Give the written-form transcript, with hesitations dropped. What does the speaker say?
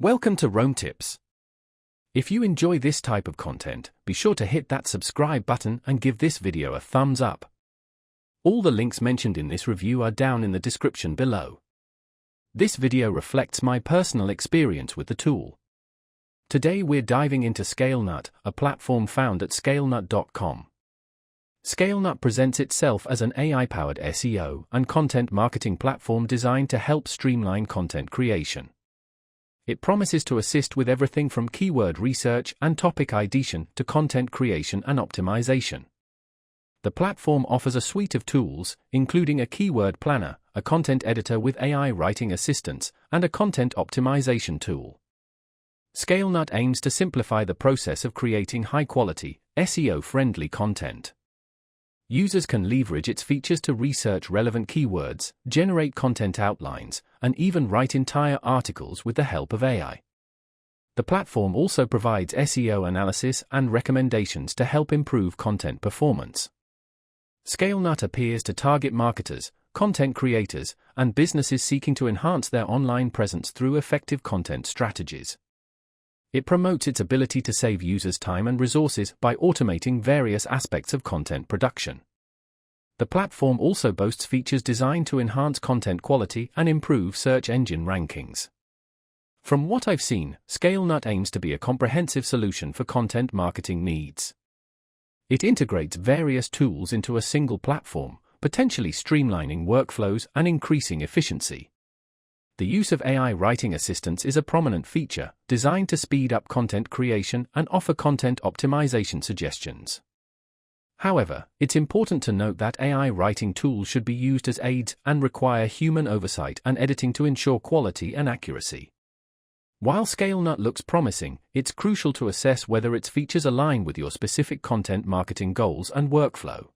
Welcome to Rome Tips. If you enjoy this type of content, be sure to hit that subscribe button and give this video a thumbs up. All the links mentioned in this review are down in the description below. This video reflects my personal experience with the tool. Today we're diving into Scalenut, a platform found at scalenut.com. Scalenut presents itself as an AI-powered SEO and content marketing platform designed to help streamline content creation. It promises to assist with everything from keyword research and topic ideation to content creation and optimization. The platform offers a suite of tools, including a keyword planner, a content editor with AI writing assistance, and a content optimization tool. Scalenut aims to simplify the process of creating high-quality, SEO-friendly content. Users can leverage its features to research relevant keywords, generate content outlines, and even write entire articles with the help of AI. The platform also provides SEO analysis and recommendations to help improve content performance. Scalenut appears to target marketers, content creators, and businesses seeking to enhance their online presence through effective content strategies. It promotes its ability to save users time and resources by automating various aspects of content production. The platform also boasts features designed to enhance content quality and improve search engine rankings. From what I've seen, Scalenut aims to be a comprehensive solution for content marketing needs. It integrates various tools into a single platform, potentially streamlining workflows and increasing efficiency. The use of AI writing assistance is a prominent feature, designed to speed up content creation and offer content optimization suggestions. However, it's important to note that AI writing tools should be used as aids and require human oversight and editing to ensure quality and accuracy. While Scalenut looks promising, it's crucial to assess whether its features align with your specific content marketing goals and workflow.